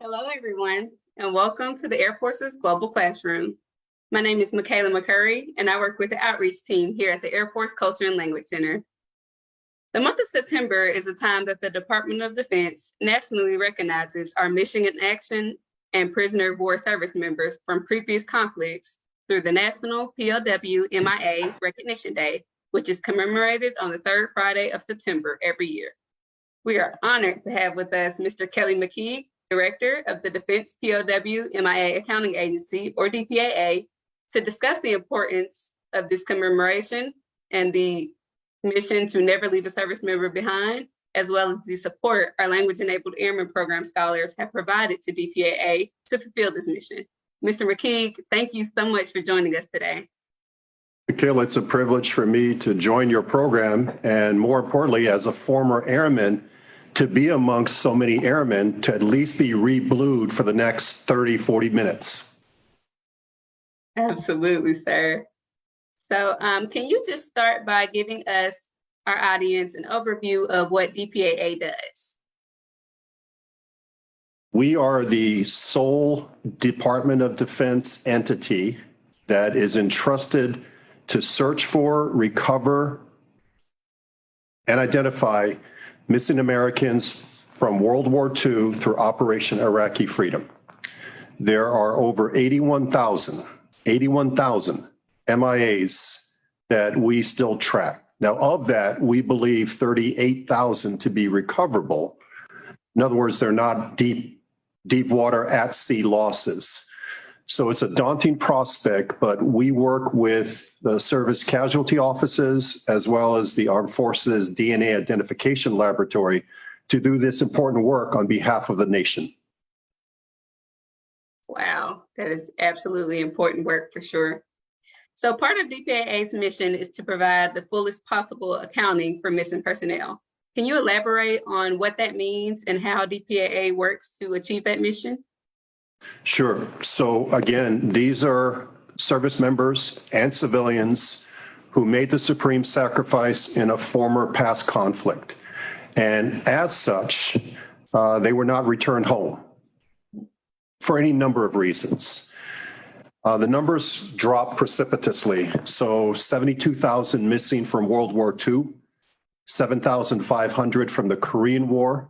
Hello, everyone, and welcome to the Air Force's Global Classroom. My name is Michaela McCurry, and I work with the outreach team here at the Air Force Culture and Language Center. The month of September is the time that the Department of Defense nationally recognizes our mission in action and prisoner of war service members from previous conflicts through the National POW MIA Recognition Day, which is commemorated on the third Friday of September every year. We are honored to have with us Mr. Kelly McKeague, Director of the Defense POW MIA Accounting Agency, or DPAA, to discuss the importance of this commemoration and the mission to never leave a service member behind, as well as the support our language-enabled Airman program scholars have provided to DPAA to fulfill this mission. Mr. McKeague, thank you so much for joining us today. Michaela, it's a privilege for me to join your program, and more importantly, as a former airman, to be amongst so many airmen, to at least be re-blued for the next 30, 40 minutes. Absolutely, sir. So can you just start by giving us, our audience, an overview of what DPAA does? We are the sole Department of Defense entity that is entrusted to search for, recover, and identify missing Americans from World War II through Operation Iraqi Freedom. There are over 81,000 MIAs that we still track. Now, of that, we believe 38,000 to be recoverable. In other words, they're not deep water at sea losses. So it's a daunting prospect, but we work with the service casualty offices as well as the Armed Forces DNA Identification Laboratory to do this important work on behalf of the nation. Wow, that is absolutely important work for sure. So part of DPAA's mission is to provide the fullest possible accounting for missing personnel. Can you elaborate on what that means and how DPAA works to achieve that mission? Sure. So again, these are service members and civilians who made the supreme sacrifice in a former past conflict. And as such, they were not returned home for any number of reasons. The numbers dropped precipitously. So 72,000 missing from World War II, 7,500 from the Korean War,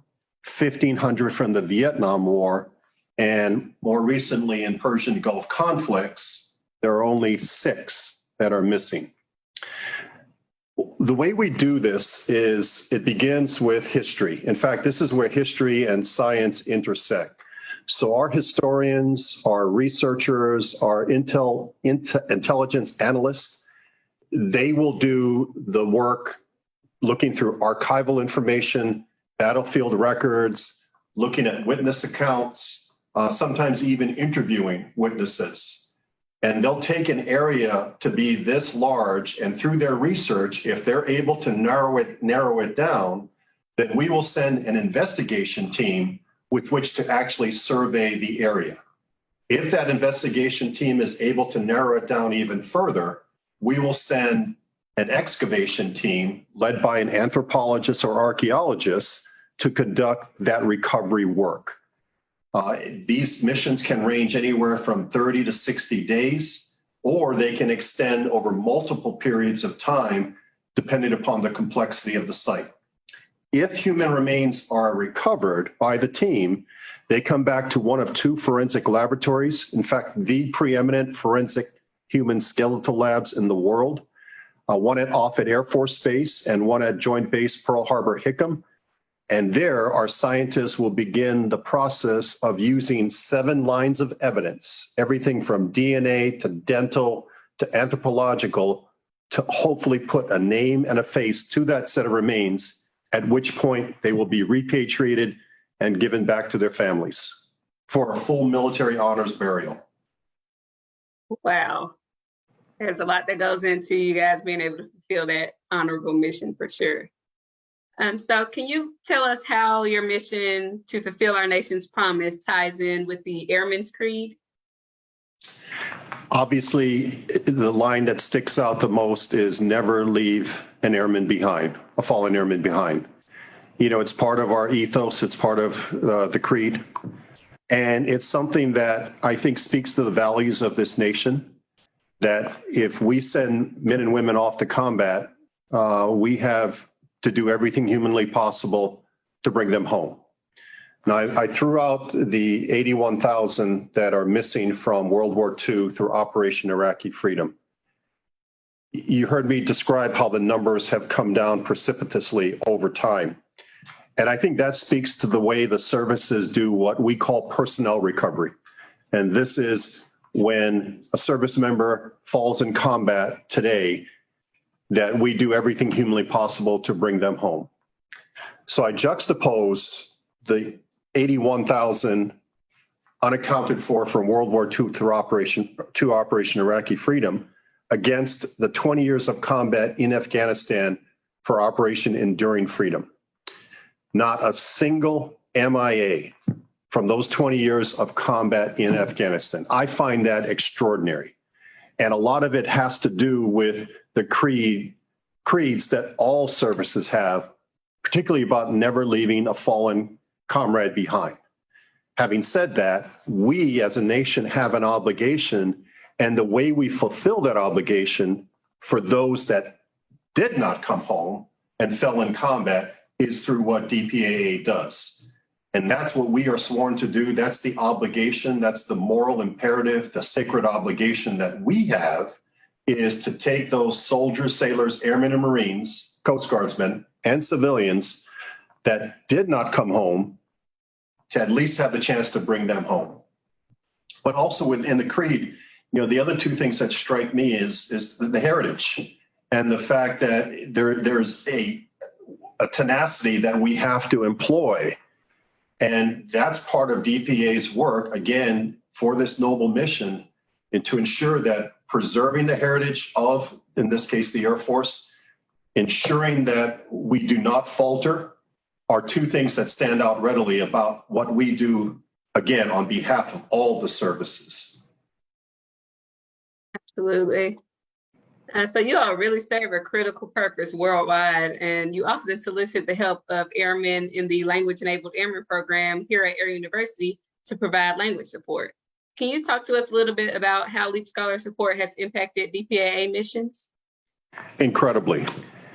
1,500 from the Vietnam War, and more recently in Persian Gulf conflicts, there are only 6 that are missing. The way we do this is it begins with history. In fact, this is where history and science intersect. So our historians, our researchers, our intelligence analysts, they will do the work looking through archival information, battlefield records, looking at witness accounts, sometimes even interviewing witnesses. And they'll take an area to be this large, and through their research, if they're able to narrow it down, then we will send an investigation team with which to actually survey the area. If that investigation team is able to narrow it down even further, we will send an excavation team led by an anthropologist or archaeologist to conduct that recovery work. These missions can range anywhere from 30 to 60 days, or they can extend over multiple periods of time, depending upon the complexity of the site. If human remains are recovered by the team, they come back to one of 2 forensic laboratories. In fact, the preeminent forensic human skeletal labs in the world, one at Offutt Air Force Base and one at Joint Base Pearl Harbor Hickam. And there, our scientists will begin the process of using 7 lines of evidence, everything from DNA to dental to anthropological, to hopefully put a name and a face to that set of remains, at which point they will be repatriated and given back to their families for a full military honors burial. Wow. There's a lot that goes into you guys being able to fulfill that honorable mission for sure. So can you tell us how your mission to fulfill our nation's promise ties in with the Airman's Creed? Obviously, the line that sticks out the most is never leave an airman behind, a fallen airman behind. You know, it's part of our ethos, it's part of the creed. And it's something that I think speaks to the values of this nation, that if we send men and women off to combat, we have to do everything humanly possible to bring them home. Now, I threw out the 81,000 that are missing from World War II through Operation Iraqi Freedom. You heard me describe how the numbers have come down precipitously over time. And I think that speaks to the way the services do what we call personnel recovery. And this is when a service member falls in combat today, that we do everything humanly possible to bring them home. So I juxtapose the 81,000 unaccounted for from World War II through Operation Iraqi Freedom against the 20 years of combat in Afghanistan for Operation Enduring Freedom. Not a single MIA from those 20 years of combat in Afghanistan. I find that extraordinary. And a lot of it has to do with the creeds that all services have, particularly about never leaving a fallen comrade behind. Having said that, we as a nation have an obligation, and the way we fulfill that obligation for those that did not come home and fell in combat is through what DPAA does. And that's what we are sworn to do. That's the obligation. That's the moral imperative, the sacred obligation that we have, is to take those soldiers, sailors, airmen, and Marines, Coast Guardsmen, and civilians that did not come home to at least have the chance to bring them home. But also within the creed, the other two things that strike me is the heritage and the fact that there's a tenacity that we have to employ. And that's part of DPA's work, again, for this noble mission, and to ensure that preserving the heritage of, in this case, the Air Force, ensuring that we do not falter, are two things that stand out readily about what we do, again, on behalf of all the services. Absolutely. So you all really serve a critical purpose worldwide, and you often solicit the help of airmen in the Language-Enabled Airman program here at Air University to provide language support. Can you talk to us a little bit about how Leap Scholar support has impacted DPAA missions? Incredibly.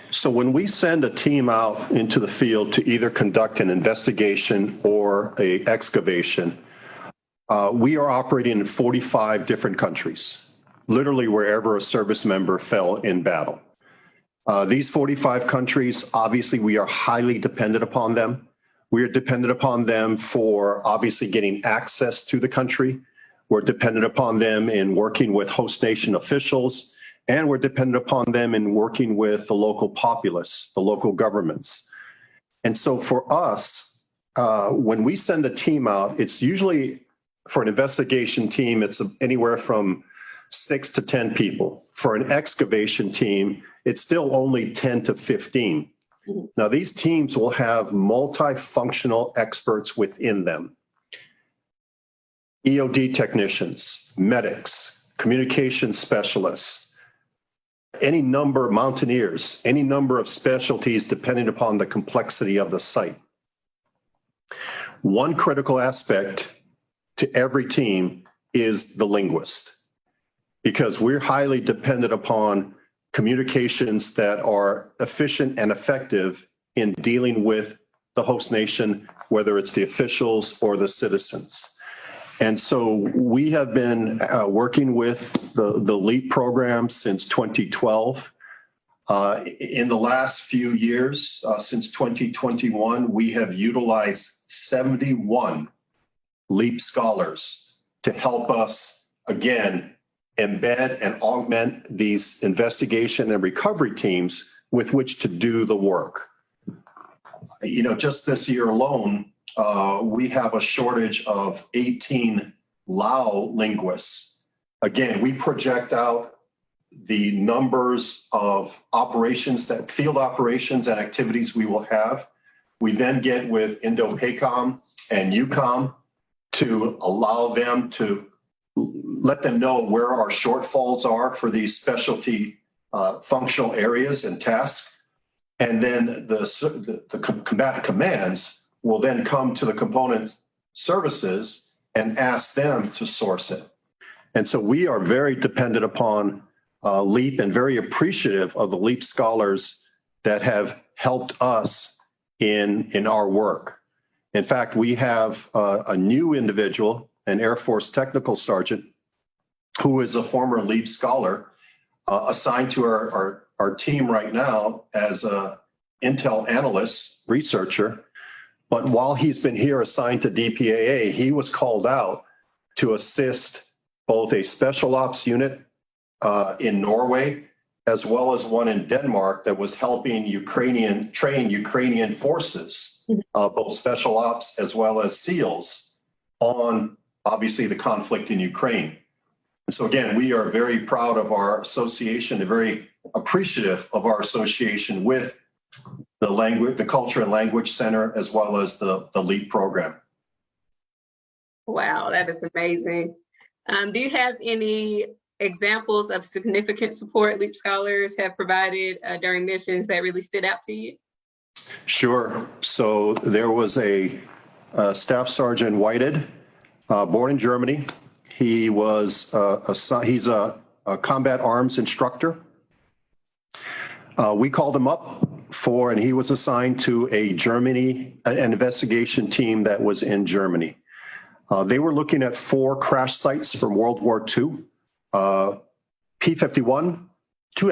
So when we send a team out into the field to either conduct an investigation or an excavation, we are operating in 45 different countries, literally wherever a service member fell in battle. These 45 countries, obviously, we are highly dependent upon them. We are dependent upon them for obviously getting access to the country. We're dependent upon them in working with host nation officials, and we're dependent upon them in working with the local populace, the local governments. And so for us, when we send a team out, it's usually, for an investigation team, it's anywhere from 6 to 10 people. For an excavation team, it's still only 10 to 15. Mm-hmm. Now, these teams will have multifunctional experts within them. EOD technicians, medics, communication specialists, any number of mountaineers, any number of specialties depending upon the complexity of the site. One critical aspect to every team is the linguist, because we're highly dependent upon communications that are efficient and effective in dealing with the host nation, whether it's the officials or the citizens. And so we have been working with the LEAP program since 2012. In the last few years, since 2021, we have utilized 71 LEAP scholars to help us, again, embed and augment these investigation and recovery teams with which to do the work. Just this year alone, we have a shortage of 18 Lao linguists. Again, we project out the numbers of operations, that field operations and activities we will have. We then get with Indo-PACOM and EUCOM to allow them to let them know where our shortfalls are for these specialty functional areas and tasks. And then the combatant commands will then come to the component services and ask them to source it. And so we are very dependent upon LEAP and very appreciative of the LEAP scholars that have helped us in our work. In fact, we have a new individual, an Air Force technical sergeant, who is a former LEAP scholar, assigned to our team right now as a Intel analyst researcher. But while he's been here assigned to DPAA, he was called out to assist both a special ops unit in Norway, as well as one in Denmark that was helping train Ukrainian forces, both special ops as well as SEALs, on obviously the conflict in Ukraine. And so again, we are very proud of our association and very appreciative of our association with the Culture and Language Center, as well as the LEAP program. Wow, that is amazing. Do you have any examples of significant support LEAP scholars have provided during missions that really stood out to you? Sure. So there was a Staff Sergeant Whited, born in Germany. He was he's a combat arms instructor. We called him up and he was assigned to an investigation team that was in Germany. They were looking at 4 crash sites from World War II, P-51, two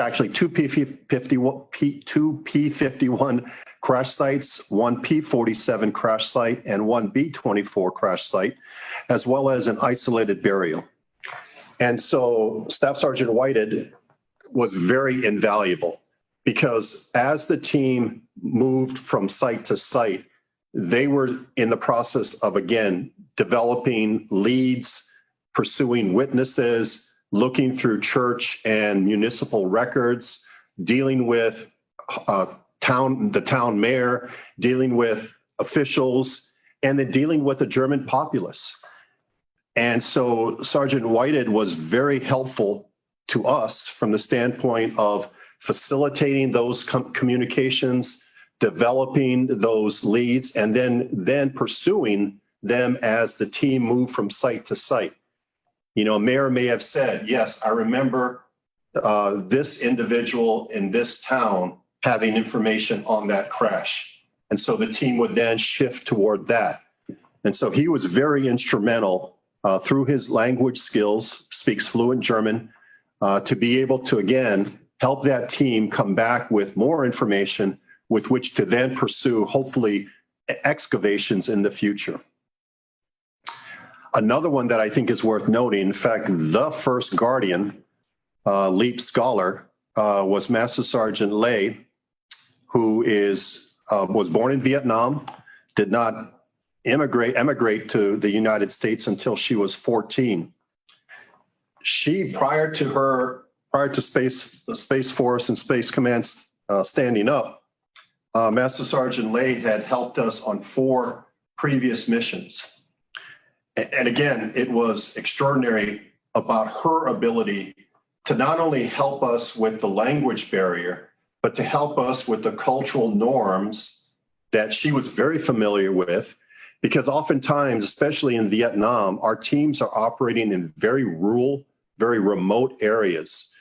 P-51 crash sites, 1 P-47 crash site, and 1 B-24 crash site, as well as an isolated burial. And so Staff Sergeant Whited was very invaluable because as the team moved from site to site, they were in the process of, again, developing leads, pursuing witnesses, looking through church and municipal records, dealing with the town mayor, dealing with officials, and then dealing with the German populace. And so Sergeant Whited was very helpful to us from the standpoint of facilitating those communications, developing those leads, and then pursuing them as the team moved from site to site. You know, a mayor may have said, yes, I remember this individual in this town having information on that crash. And so the team would then shift toward that. And so he was very instrumental through his language skills, speaks fluent German, to be able to, again, help that team come back with more information with which to then pursue, hopefully, excavations in the future. Another one that I think is worth noting, in fact, the first Guardian LEAP scholar was Master Sergeant Lay, who was born in Vietnam, did not emigrate to the United States until she was 14. She, prior to the Space Force and Space Command standing up, Master Sergeant Lay had helped us on 4 previous missions. And again, it was extraordinary about her ability to not only help us with the language barrier, but to help us with the cultural norms that she was very familiar with, because oftentimes, especially in Vietnam, our teams are operating in very rural, very remote areas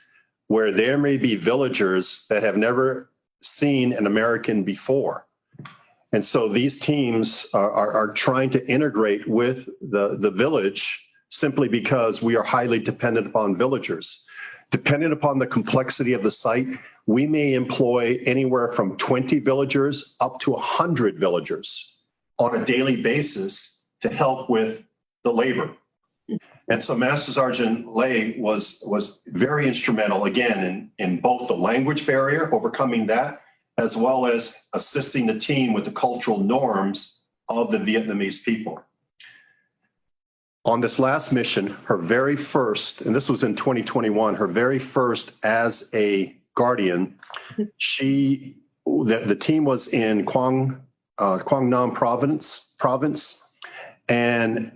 where there may be villagers that have never seen an American before. And so these teams are trying to integrate with the village simply because we are highly dependent upon villagers. Depending upon the complexity of the site, we may employ anywhere from 20 villagers up to 100 villagers on a daily basis to help with the labor. And so Master Sergeant Lay was very instrumental, again, in both the language barrier, overcoming that, as well as assisting the team with the cultural norms of the Vietnamese people. On this last mission, her very first, and this was in 2021, her very first as a Guardian, the team was in Quang Nam province, and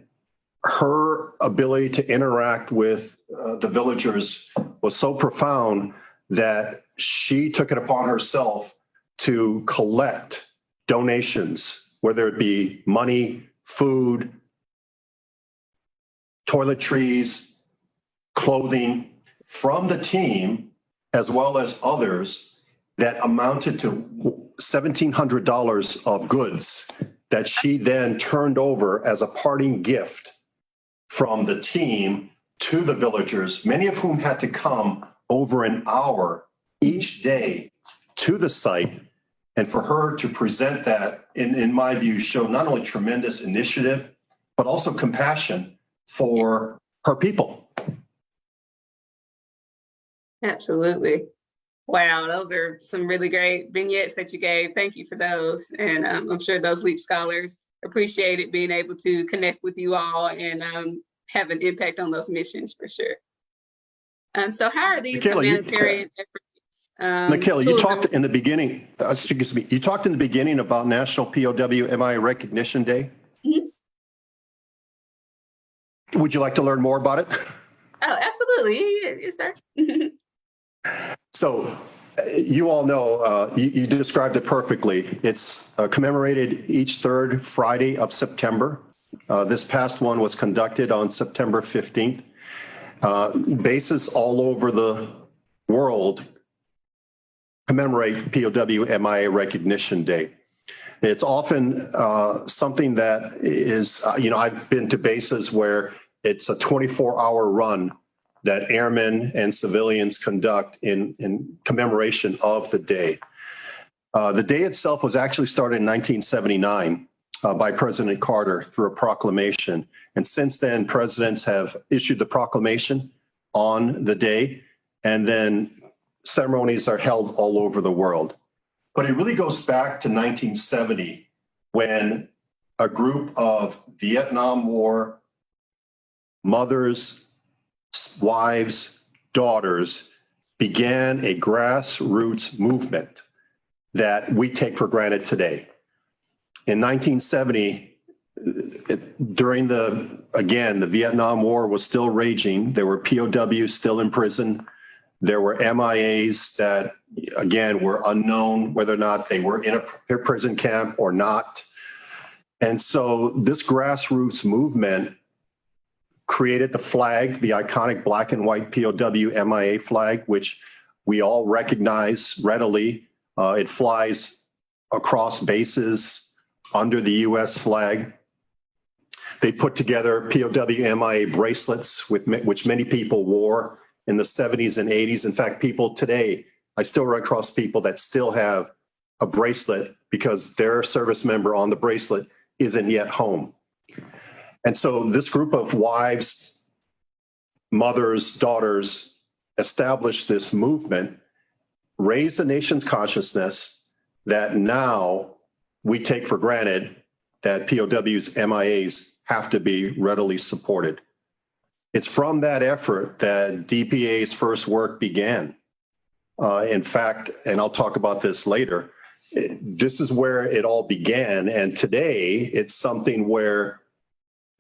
her ability to interact with the villagers was so profound that she took it upon herself to collect donations, whether it be money, food, toiletries, clothing from the team, as well as others, that amounted to $1,700 of goods that she then turned over as a parting gift from the team to the villagers, many of whom had to come over an hour each day to the site. And for her to present that, in my view, showed not only tremendous initiative, but also compassion for her people. Absolutely. Wow, those are some really great vignettes that you gave. Thank you for those. And I'm sure those LEAP scholars appreciated being able to connect with you all and have an impact on those missions for sure. So how are these humanitarian efforts? Michaela, you talked in the beginning, excuse me, you talked in the beginning about National POW Recognition Day. Mm-hmm. Would you like to learn more about it? Oh, absolutely. Yes, sir. So you all know, you described it perfectly. It's commemorated each third Friday of September. This past one was conducted on September 15th. Bases all over the world commemorate POW Recognition Day. It's often something that is, I've been to bases where it's a 24-hour run that airmen and civilians conduct in commemoration of the day. The day itself was actually started in 1979 by President Carter through a proclamation. And since then, presidents have issued the proclamation on the day, and then ceremonies are held all over the world. But it really goes back to 1970 when a group of Vietnam War mothers, wives, daughters began a grassroots movement that we take for granted today. In 1970, during the Vietnam War was still raging. There were POWs still in prison. There were MIAs that, again, were unknown whether or not they were in a prison camp or not. And so this grassroots movement created the flag, the iconic black and white POW MIA flag, which we all recognize readily. It flies across bases under the U.S. flag. They put together POW MIA bracelets, which many people wore in the 70s and 80s. In fact, people today, I still run across people that still have a bracelet because their service member on the bracelet isn't yet home. And so this group of wives, mothers, daughters established this movement, raised the nation's consciousness that now we take for granted that POWs, MIAs have to be readily supported. It's from that effort that DPAA's first work began. In fact, and I'll talk about this later, this is where it all began. And today it's something where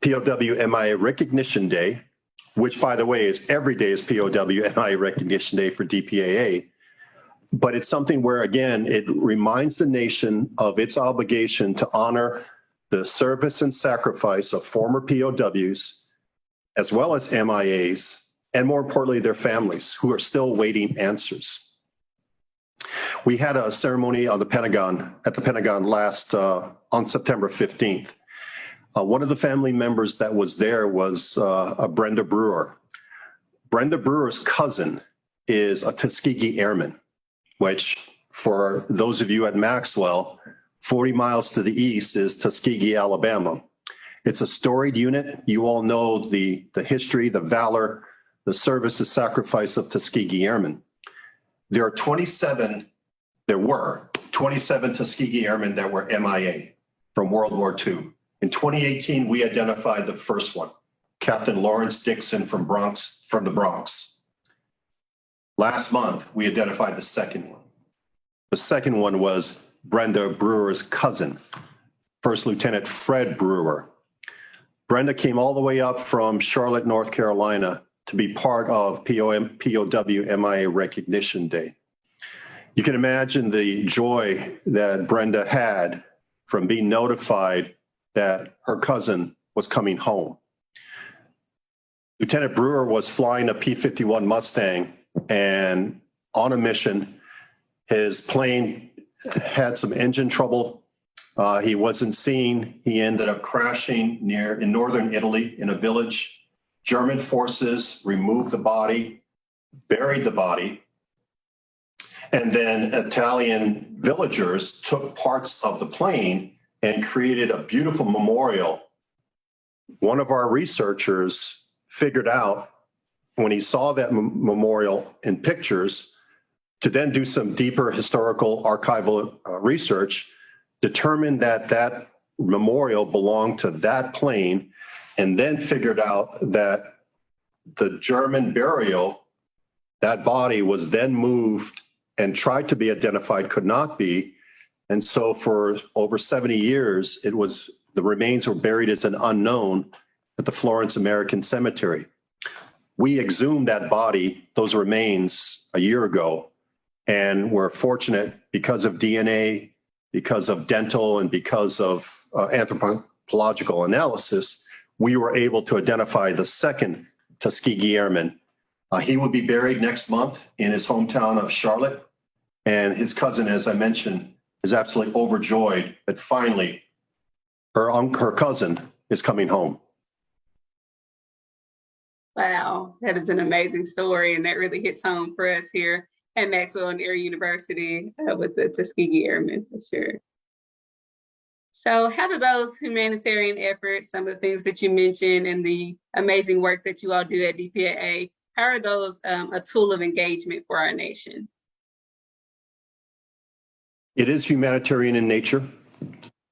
POW MIA Recognition Day, which, by the way, is every day is POW MIA Recognition Day for DPAA. But it's something where, again, it reminds the nation of its obligation to honor the service and sacrifice of former POWs, as well as MIAs, and more importantly, their families who are still waiting answers. We had a ceremony on the Pentagon, at the Pentagon last on September 15th. One of the family members that was there was Brenda Brewer. Brenda Brewer's cousin is a Tuskegee Airman, which for those of you at Maxwell, 40 miles to the east is Tuskegee, Alabama. It's a storied unit. You all know the history, the valor, the service, the sacrifice of Tuskegee Airmen. There were 27 Tuskegee Airmen that were MIA from World War II. In 2018, we identified the first one, Captain Lawrence Dixon from the Bronx. Last month, we identified the second one. The second one was Brenda Brewer's cousin, First Lieutenant Fred Brewer. Brenda came all the way up from Charlotte, North Carolina to be part of POW MIA Recognition Day. You can imagine the joy that Brenda had from being notified that her cousin was coming home. Lieutenant Brewer was flying a P-51 Mustang and on a mission. His plane had some engine trouble. He wasn't seen. He ended up crashing in northern Italy in a village. German forces removed the body, buried the body, and then Italian villagers took parts of the plane and created a beautiful memorial. One of our researchers figured out when he saw that memorial in pictures to then do some deeper historical archival research, determined that that memorial belonged to that plane, and then figured out that the German burial, that body was then moved and tried to be identified, could not be. And so for over 70 years, the remains were buried as an unknown at the Florence American Cemetery. We exhumed that body, those remains, a year ago, and we're fortunate because of DNA, because of dental, and because of anthropological analysis, we were able to identify the second Tuskegee Airman. He will be buried next month in his hometown of Charlotte, and his cousin, as I mentioned, is absolutely overjoyed that finally her cousin is coming home. Wow, that is an amazing story, and that really hits home for us here at Maxwell and Air University with the Tuskegee Airmen, for sure. So how do those humanitarian efforts, some of the things that you mentioned and the amazing work that you all do at DPAA, how are those a tool of engagement for our nation? It is humanitarian in nature.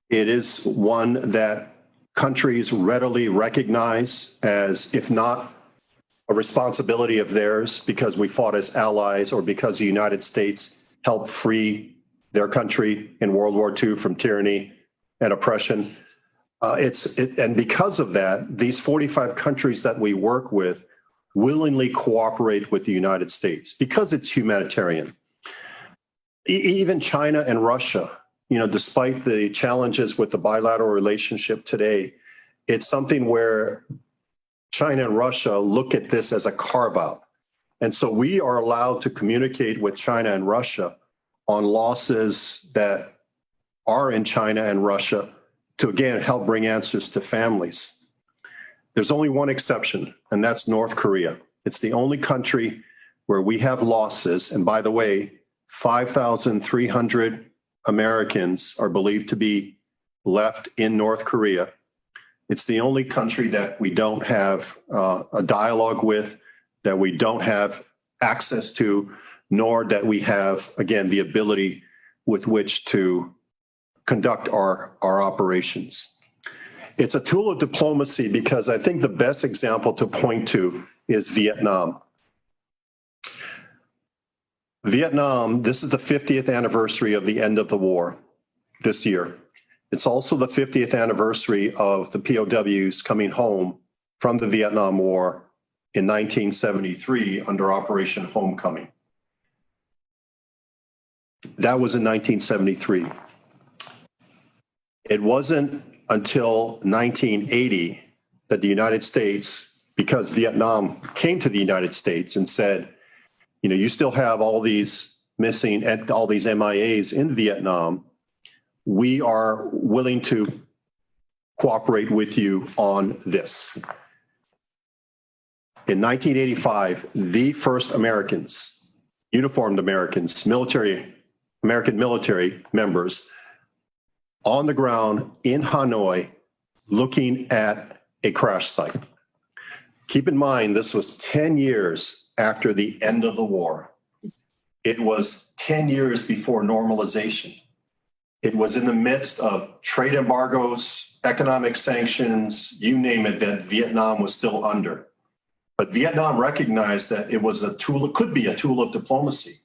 It is one that countries readily recognize as, if not a responsibility of theirs because we fought as allies or because the United States helped free their country in World War II from tyranny and oppression. And because of that, these 45 countries that we work with willingly cooperate with the United States because it's humanitarian. Even China and Russia, despite the challenges with the bilateral relationship today, it's something where China and Russia look at this as a carve-out. And so we are allowed to communicate with China and Russia on losses that are in China and Russia to, again, help bring answers to families. There's only one exception, and that's North Korea. It's the only country where we have losses. And by the way, 5,300 Americans are believed to be left in North Korea. It's the only country that we don't have a dialogue with, that we don't have access to, nor that we have, again, the ability with which to conduct our operations. It's a tool of diplomacy because I think the best example to point to is Vietnam. Vietnam, this is the 50th anniversary of the end of the war this year. It's also the 50th anniversary of the POWs coming home from the Vietnam War in 1973 under Operation Homecoming. That was in 1973. It wasn't until 1980 that the United States, because Vietnam came to the United States and said, you still have all these missing and all these MIAs in Vietnam. We are willing to cooperate with you on this. In 1985, the first Americans, uniformed Americans, American military members on the ground in Hanoi looking at a crash site. Keep in mind, this was 10 years after the end of the war. It was 10 years before normalization. It was in the midst of trade embargoes, economic sanctions, you name it, that Vietnam was still under. But Vietnam recognized that it was a tool, it could be a tool of diplomacy.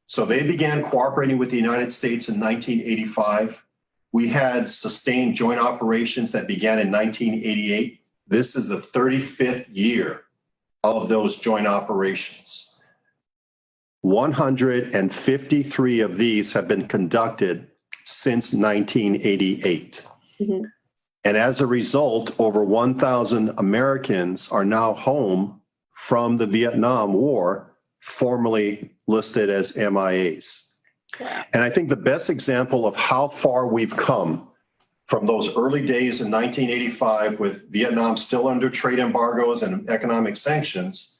So they began cooperating with the United States in 1985. We had sustained joint operations that began in 1988. This is the 35th year of those joint operations. 153 of these have been conducted since 1988. Mm-hmm. And as a result, over 1,000 Americans are now home from the Vietnam War, formerly listed as MIAs. Wow. And I think the best example of how far we've come from those early days in 1985 with Vietnam still under trade embargoes and economic sanctions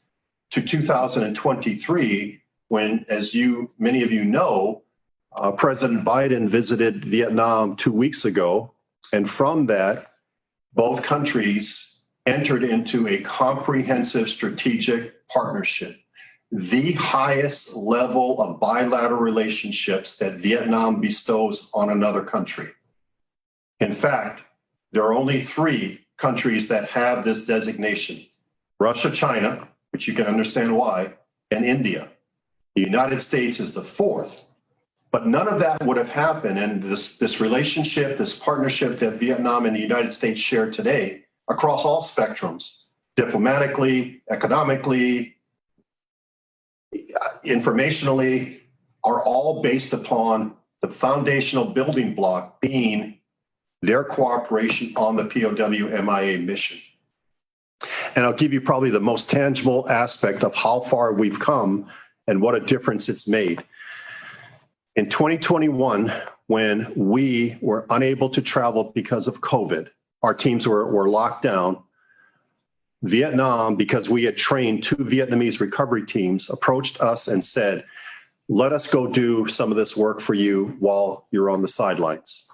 to 2023 when, as many of you know, President Biden visited Vietnam 2 weeks ago. And from that, both countries entered into a comprehensive strategic partnership, the highest level of bilateral relationships that Vietnam bestows on another country. In fact, there are only 3 countries that have this designation: Russia, China, which you can understand why, and India. The United States is the 4th. But none of that would have happened. And this relationship, this partnership that Vietnam and the United States share today across all spectrums, diplomatically, economically, informationally, are all based upon the foundational building block being their cooperation on the POW MIA mission. And I'll give you probably the most tangible aspect of how far we've come and what a difference it's made. In 2021, when we were unable to travel because of COVID, our teams were locked down. Vietnam, because we had trained 2 Vietnamese recovery teams, approached us and said, let us go do some of this work for you while you're on the sidelines.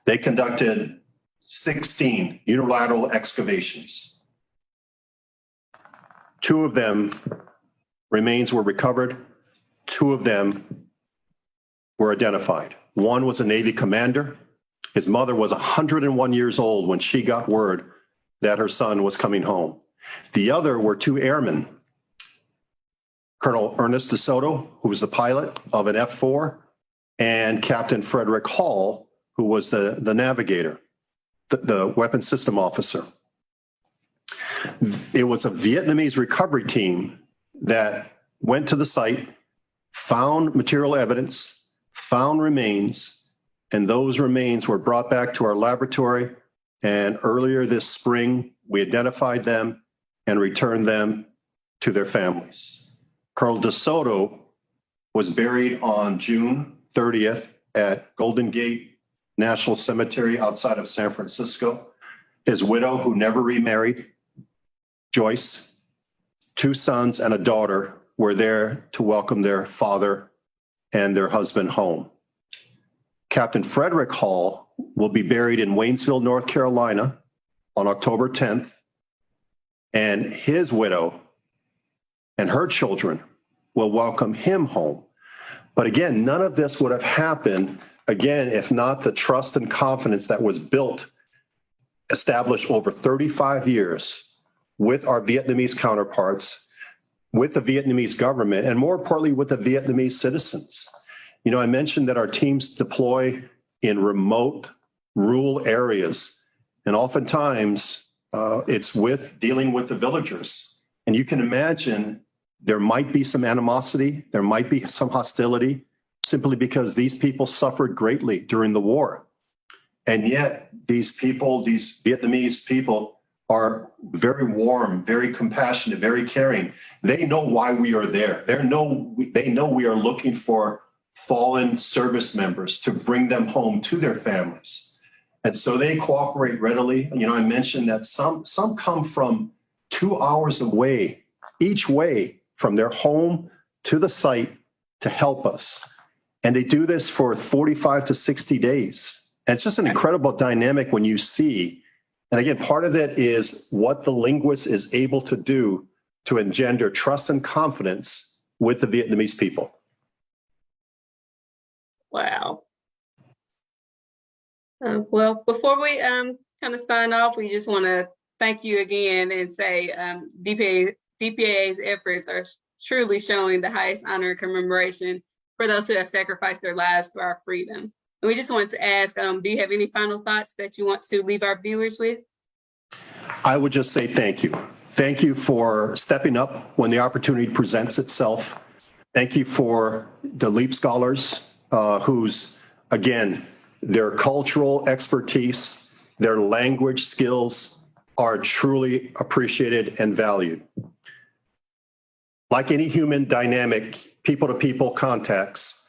They conducted 16 unilateral excavations. 2 of them, remains were recovered. 2 of them were identified. One was a Navy commander. His mother was 101 years old when she got word that her son was coming home. The other were 2 airmen, Colonel Ernest DeSoto, who was the pilot of an F-4, and Captain Frederick Hall, who was the navigator, the weapons system officer. It was a Vietnamese recovery team that went to the site, found material evidence, found remains, and those remains were brought back to our laboratory. And earlier this spring, we identified them and returned them to their families. Colonel DeSoto was buried on June 30th at Golden Gate National Cemetery outside of San Francisco. His widow, who never remarried, Joyce, 2 sons and a daughter were there to welcome their father and their husband home. Captain Frederick Hall will be buried in Waynesville, North Carolina on October 10th, and his widow and her children will welcome him home. But again, none of this would have happened, again, if not the trust and confidence that was built, established over 35 years with our Vietnamese counterparts, with the Vietnamese government, and more importantly, with the Vietnamese citizens. You know, I mentioned that our teams deploy in remote, rural areas, and oftentimes it's with dealing with the villagers. And you can imagine there might be some animosity, there might be some hostility, simply because these people suffered greatly during the war. And yet these people, these Vietnamese people, are very warm, very compassionate, very caring. They know why we are there. They know we are looking for fallen service members to bring them home to their families. And so they cooperate readily. You know, I mentioned that some come from 2 hours away, each way from their home to the site to help us. And they do this for 45 to 60 days. And it's just an incredible dynamic when you see. And again, part of it is what the linguist is able to do to engender trust and confidence with the Vietnamese people. Wow. Well, before we kind of sign off, we just want to thank you again and say DPAA's efforts are truly showing the highest honor and commemoration for those who have sacrificed their lives for our freedom. And we just wanted to ask, do you have any final thoughts that you want to leave our viewers with? I would just say thank you. Thank you for stepping up when the opportunity presents itself. Thank you for the LEAP scholars whose, again, their cultural expertise their language skills are truly appreciated and valued. Like any human dynamic, people-to-people contacts,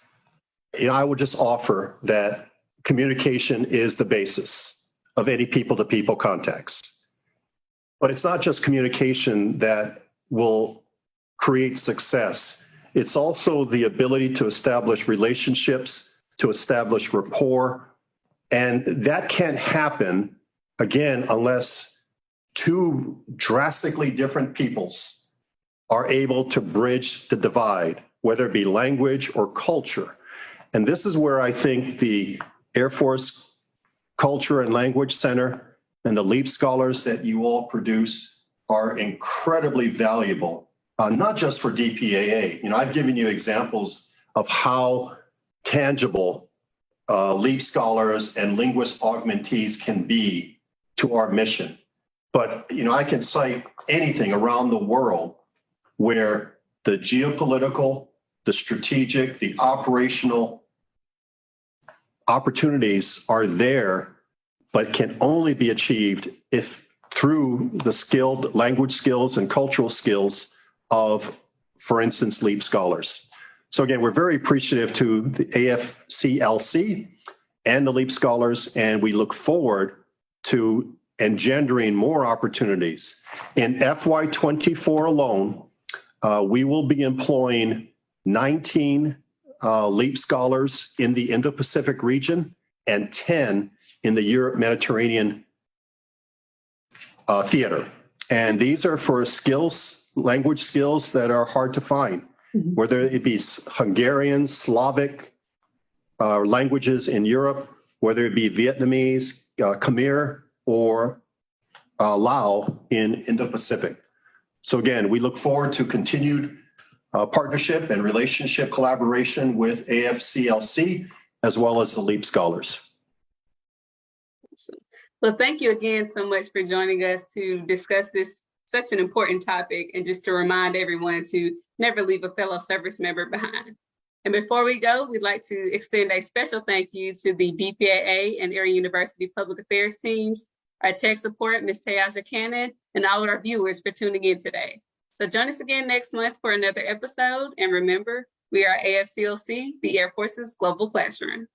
I would just offer that communication is the basis of any people-to-people contacts. But it's not just communication that will create success. It's also the ability to establish relationships, to establish rapport. And that can't happen, again, unless two drastically different peoples are able to bridge the divide, whether it be language or culture. And this is where I think the Air Force Culture and Language Center and the LEAP scholars that you all produce are incredibly valuable, not just for DPAA. I've given you examples of how tangible LEAP scholars and linguist augmentees can be to our mission. But, I can cite anything around the world where the geopolitical, the strategic, the operational opportunities are there, but can only be achieved if through the skilled language skills and cultural skills of, for instance, LEAP scholars. So again, we're very appreciative to the AFCLC and the LEAP scholars, and we look forward to engendering more opportunities. In FY24 alone, we will be employing 19 LEAP scholars in the Indo-Pacific region and 10 in the Europe-Mediterranean theater. And these are for skills, language skills that are hard to find, whether it be Hungarian, Slavic languages in Europe, whether it be Vietnamese, Khmer, or Lao in Indo-Pacific. So again, we look forward to continued partnership and relationship collaboration with AFCLC, as well as the LEAP scholars. Awesome. Well, thank you again so much for joining us to discuss this such an important topic, and just to remind everyone to never leave a fellow service member behind. And before we go, we'd like to extend a special thank you to the DPAA and Air University Public Affairs teams, our tech support, Ms. Tayaja Cannon, and all of our viewers for tuning in today. So join us again next month for another episode. And remember, we are AFCLC, the Air Force's Global Classroom.